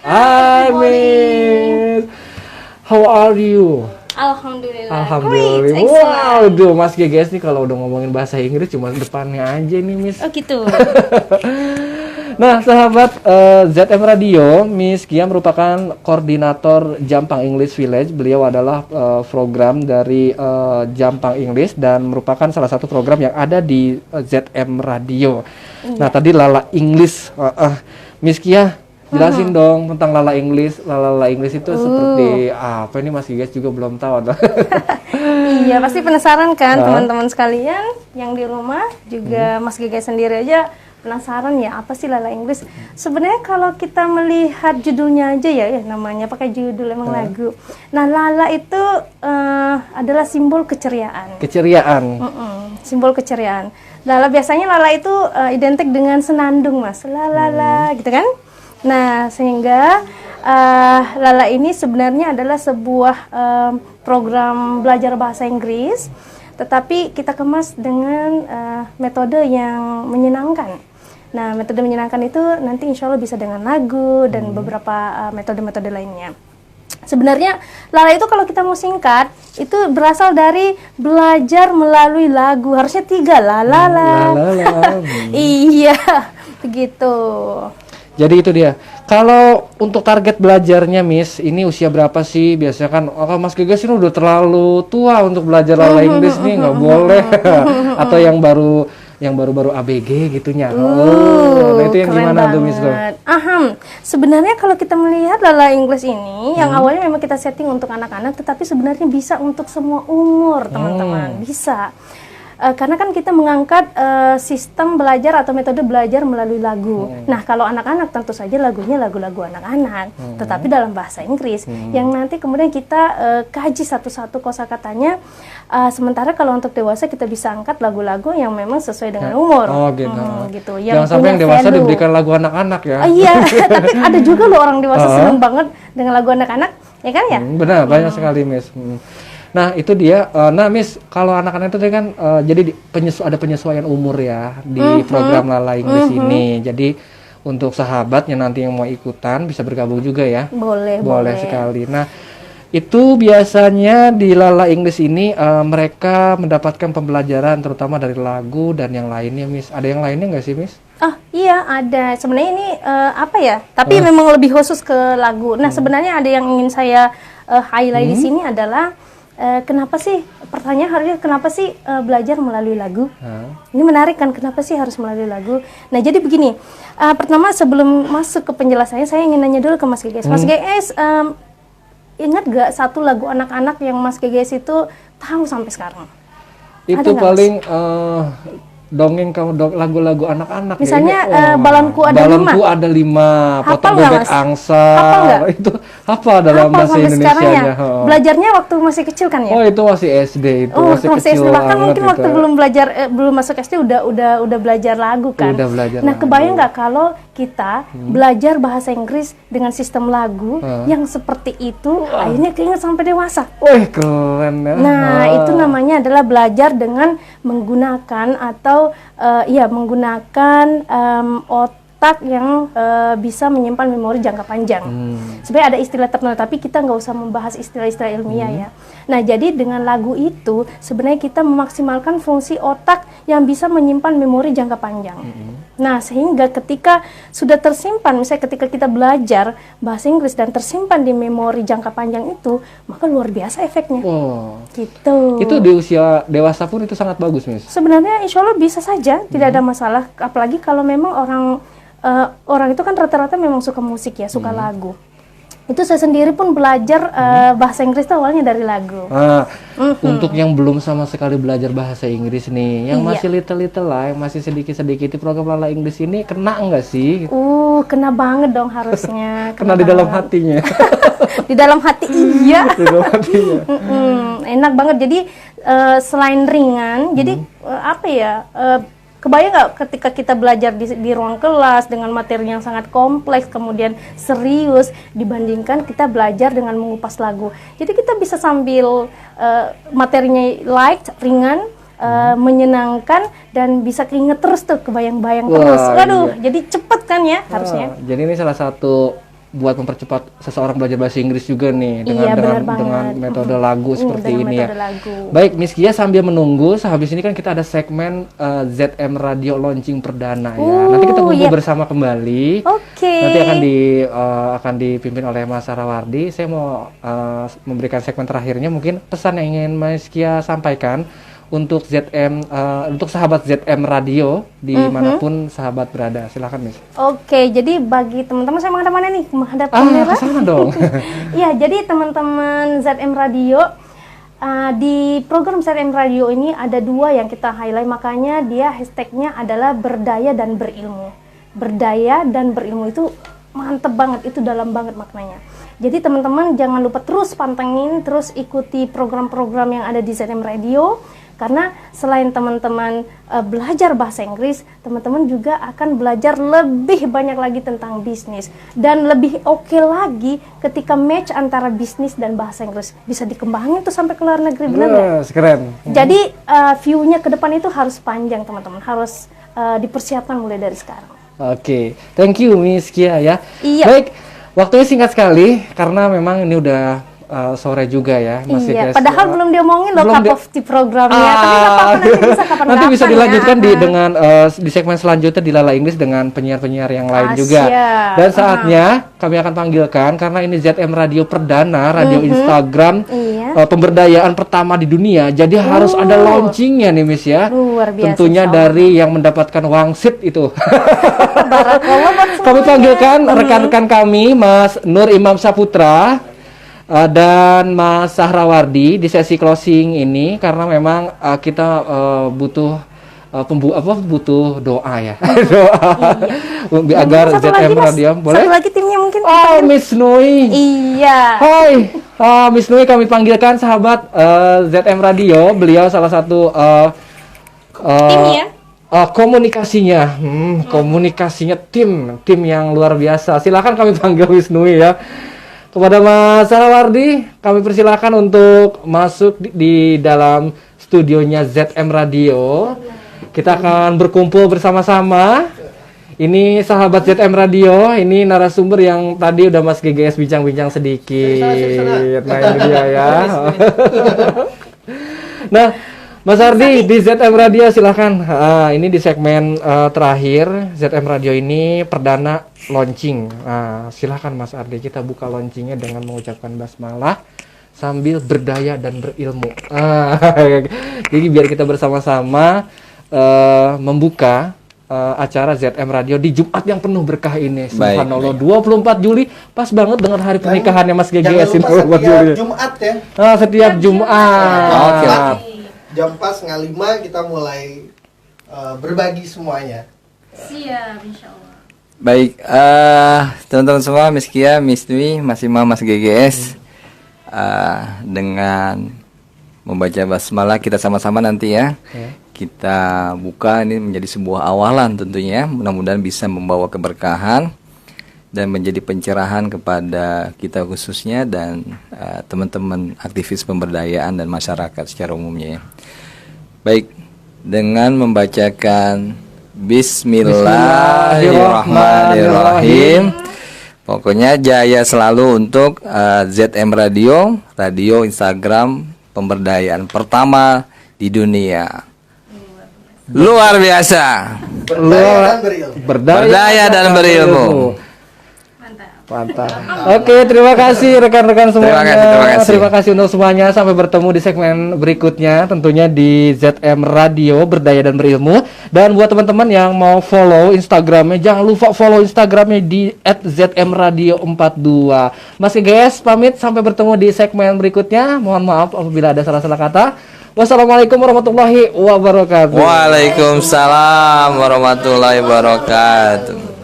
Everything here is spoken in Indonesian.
Hi, Miss. How are you? Alhamdulillah. Alhamdulillah. Great, Wow, duh, Mas GGS nih kalau udah ngomongin bahasa Inggris cuma depannya aja nih, Miss. Oh gitu. Nah, sahabat ZM Radio, Miss Kia merupakan koordinator Jampang English Village. Beliau adalah program dari Jampang English dan merupakan salah satu program yang ada di ZM Radio. Nah, tadi Lala English. Miss Kia, jelasin dong tentang Lala English. Lala English itu seperti apa ini, Mas Gigas juga belum tahu. Iya, pasti penasaran kan teman-teman sekalian yang di rumah, juga Mas Gigas sendiri aja penasaran ya, apa sih Lala English? Sebenarnya kalau kita melihat judulnya aja ya namanya pakai judul emang lagu. Nah, Lala itu adalah simbol keceriaan. Keceriaan. Simbol keceriaan. Lala biasanya Lala itu identik dengan senandung, Mas. Lala gitu kan? Nah, sehingga Lala ini sebenarnya adalah sebuah program belajar bahasa Inggris, tetapi kita kemas dengan metode yang menyenangkan. Nah, metode menyenangkan itu nanti insya Allah bisa dengan lagu dan beberapa metode-metode lainnya. Sebenarnya Lala itu kalau kita mau singkat, itu berasal dari belajar melalui lagu. Harusnya 3, Lala. Iya, begitu. Jadi itu dia. Kalau untuk target belajarnya, Miss, ini usia berapa sih? Biasanya kan, Mas Gegas ini udah terlalu tua untuk belajar Lala Inggris nih, nggak boleh. Atau yang baru-baru ABG gitunya. Nah itu yang gimana tuh, Miss? Sebenarnya kalau kita melihat Lala Inggris ini, yang awalnya memang kita setting untuk anak-anak, tetapi sebenarnya bisa untuk semua umur, teman-teman. Bisa. Karena kan kita mengangkat sistem belajar atau metode belajar melalui lagu. Nah, kalau anak-anak tentu saja lagunya lagu-lagu anak-anak, tetapi dalam bahasa Inggris yang nanti kemudian kita kaji satu-satu kosakatanya. Sementara kalau untuk dewasa kita bisa angkat lagu-lagu yang memang sesuai dengan umur. Oh gitu. Gitu. Jangan sampai yang dewasa diberikan lagu anak-anak ya. Iya, tapi ada juga loh orang dewasa senang banget dengan lagu anak-anak, ya kan ya? Benar, banyak sekali, Miss. Nah itu dia. Nah, Miss, kalau anak-anak itu kan jadi ada penyesuaian umur ya di program Lala Inggris ini. Jadi untuk sahabat yang nanti yang mau ikutan bisa bergabung juga ya. Boleh sekali. Nah itu biasanya di Lala Inggris ini mereka mendapatkan pembelajaran terutama dari lagu dan yang lainnya, Miss. Ada yang lainnya nggak sih, Miss? Oh iya ada. Sebenarnya ini apa ya? Tapi memang lebih khusus ke lagu. Nah sebenarnya ada yang ingin saya highlight di sini adalah kenapa sih, pertanyaan harusnya kenapa sih belajar melalui lagu? Ini menarik kan, kenapa sih harus melalui lagu? Nah jadi begini, pertama sebelum masuk ke penjelasannya saya ingin nanya dulu ke Mas GGS. Mas GGS ingat gak satu lagu anak-anak yang Mas GGS itu tahu sampai sekarang? Itu paling dongeng lagu-lagu anak-anak. Misalnya Balonku ada 5. Balonku ada 5, Potong Bebek Angsa. Itu apa dalam bahasa Indonesianya? Belajarnya waktu masih kecil kan ya? Oh, itu masih SD itu. Masih kecil. Bahkan mungkin waktu belum masuk SD udah belajar lagu kan? Udah belajar. Nah, kebayang nggak kalau kita belajar bahasa Inggris dengan sistem lagu yang seperti itu, akhirnya keinget sampai dewasa. Wih, keren ya. Nah, itu namanya adalah belajar dengan menggunakan atau menggunakan otak yang bisa menyimpan memori jangka panjang. Sebenarnya ada istilah tertentu, tapi kita nggak usah membahas istilah-istilah ilmiah ya. Nah, jadi dengan lagu itu sebenarnya kita memaksimalkan fungsi otak yang bisa menyimpan memori jangka panjang. Nah, sehingga ketika sudah tersimpan, misalnya ketika kita belajar bahasa Inggris dan tersimpan di memori jangka panjang itu, maka luar biasa efeknya. Gitu. Itu di usia dewasa pun itu sangat bagus, Miss. Sebenarnya insya Allah bisa saja, tidak ada masalah. Apalagi kalau memang orang itu kan rata-rata memang suka musik ya, suka lagu. Itu saya sendiri pun belajar bahasa Inggris itu awalnya dari lagu. Untuk yang belum sama sekali belajar bahasa Inggris nih, yang masih little lah, yang masih sedikit-sedikit di program Lala Inggris ini, kena nggak sih? Kena banget dong harusnya. Kena di dalam hatinya. Di dalam hati iya. Di dalam hatinya. Enak banget. Jadi selain ringan, jadi apa ya? Kebayang nggak ketika kita belajar di ruang kelas dengan materi yang sangat kompleks, kemudian serius, dibandingkan kita belajar dengan mengupas lagu. Jadi kita bisa sambil materinya light, ringan, menyenangkan, dan bisa keinget terus tuh, kebayang-bayang terus. Waduh, jadi cepet kan ya harusnya. Jadi ini salah satu buat mempercepat seseorang belajar bahasa Inggris juga nih dengan Iya, benar dengan banget. metode lagu seperti dengan ini ya. metode lagu. Baik, Miss Kia, sambil menunggu, sehabis ini kan kita ada segmen ZM Radio launching perdana ya. Nanti kita kumpul iya. bersama kembali. Oke. Nanti akan dipimpin oleh Mas Sarawardi. Saya mau memberikan segmen terakhirnya, mungkin pesan yang ingin Miss Kia sampaikan untuk untuk sahabat ZM Radio dimanapun sahabat berada. Silakan, Miss. Oke, jadi bagi teman-teman, saya menghadap mana nih? Menghadap kamera? Ke sana dong. Iya, jadi teman-teman ZM Radio, di program ZM Radio ini ada 2 yang kita highlight, makanya dia hashtagnya adalah berdaya dan berilmu. Berdaya dan berilmu itu mantep banget, itu dalam banget maknanya. Jadi teman-teman jangan lupa terus pantengin, terus ikuti program-program yang ada di ZM Radio. Karena selain teman-teman belajar bahasa Inggris, teman-teman juga akan belajar lebih banyak lagi tentang bisnis. Dan lebih oke lagi ketika match antara bisnis dan bahasa Inggris. Bisa dikembangin tuh sampai ke luar negeri, benar nggak? Keren. Jadi view-nya ke depan itu harus panjang teman-teman. Harus dipersiapkan mulai dari sekarang. Oke, thank you Miss Kia ya. Iya. Baik, waktunya singkat sekali karena memang ini udah sore juga ya, masih Iya, guys. padahal belum diomongin loh belum cup of tea programnya. Tapi nggak apa-apa, nanti bisa kapan-kapan nanti bisa dilanjutkan ya. dengan di segmen selanjutnya di Lala Inggris dengan penyiar-penyiar yang lain juga. siap. Dan saatnya kami akan panggilkan karena ini ZM Radio perdana, radio Instagram Iya. pemberdayaan pertama di dunia. Jadi harus ada launchingnya nih Miss ya. Luar biasa, Tentunya insya Allah. dari yang mendapatkan wangsit itu. Barakallah buat Kami semuanya. panggilkan rekan-rekan kami, Mas Nur Imam Saputra dan Mas Sahrawardi di sesi closing ini karena memang kita butuh butuh doa ya. Doa agar Satu lagi, ZM Mas. Radio boleh. Satu lagi timnya mungkin. Oh, Miss Nui. Iya. Hai, Miss Nui, kami panggilkan sahabat ZM Radio. Beliau salah satu Tim ya? komunikasinya, komunikasinya tim yang luar biasa. Silakan kami panggil Miss Nui ya. Kepada Mas Sarawardi, kami persilakan untuk masuk di dalam studionya ZM Radio. Kita akan berkumpul bersama-sama. Ini sahabat ZM Radio, ini narasumber yang tadi udah Mas GGS bincang-bincang sedikit. Nah, ini dia ya. Nah, Mas Ardi di ZM Radio silahkan. Ini di segmen terakhir ZM Radio ini perdana launching. Silahkan Mas Ardi, kita buka launchingnya dengan mengucapkan basmalah sambil berdaya dan berilmu. Jadi biar kita bersama-sama membuka acara ZM Radio di Jumat yang penuh berkah ini. Subhanallah, 24 Juli pas banget dengan hari pernikahannya Mas GGS ini. Jangan lupa setiap Jumat ya. Setiap Jumat. Oke. Jam pas 5 kita mulai berbagi semuanya. Siap, insya Allah. Baik, teman-teman semua, Miss Kia, Miss Dwi, Mas Imam, Mas GGS, dengan membaca basmalah kita sama-sama nanti ya. Kita buka ini menjadi sebuah awalan tentunya, mudah-mudahan bisa membawa keberkahan dan menjadi pencerahan kepada kita khususnya dan teman-teman aktivis pemberdayaan dan masyarakat secara umumnya. Baik, dengan membacakan Bismillahirrahmanirrahim. Pokoknya jaya selalu untuk ZM Radio, radio Instagram pemberdayaan pertama di dunia. Luar biasa. Berdaya dan berilmu. Mantap. Oke, terima kasih rekan-rekan semuanya. Terima kasih. Untuk semuanya. Sampai bertemu di segmen berikutnya, tentunya di ZM Radio Berdaya dan Berilmu. Dan buat teman-teman yang mau follow Instagramnya, jangan lupa follow Instagramnya di @zmradio42. Mas guys, pamit sampai bertemu di segmen berikutnya. Mohon maaf apabila ada salah-salah kata. Wassalamualaikum warahmatullahi wabarakatuh. Waalaikumsalam warahmatullahi wabarakatuh.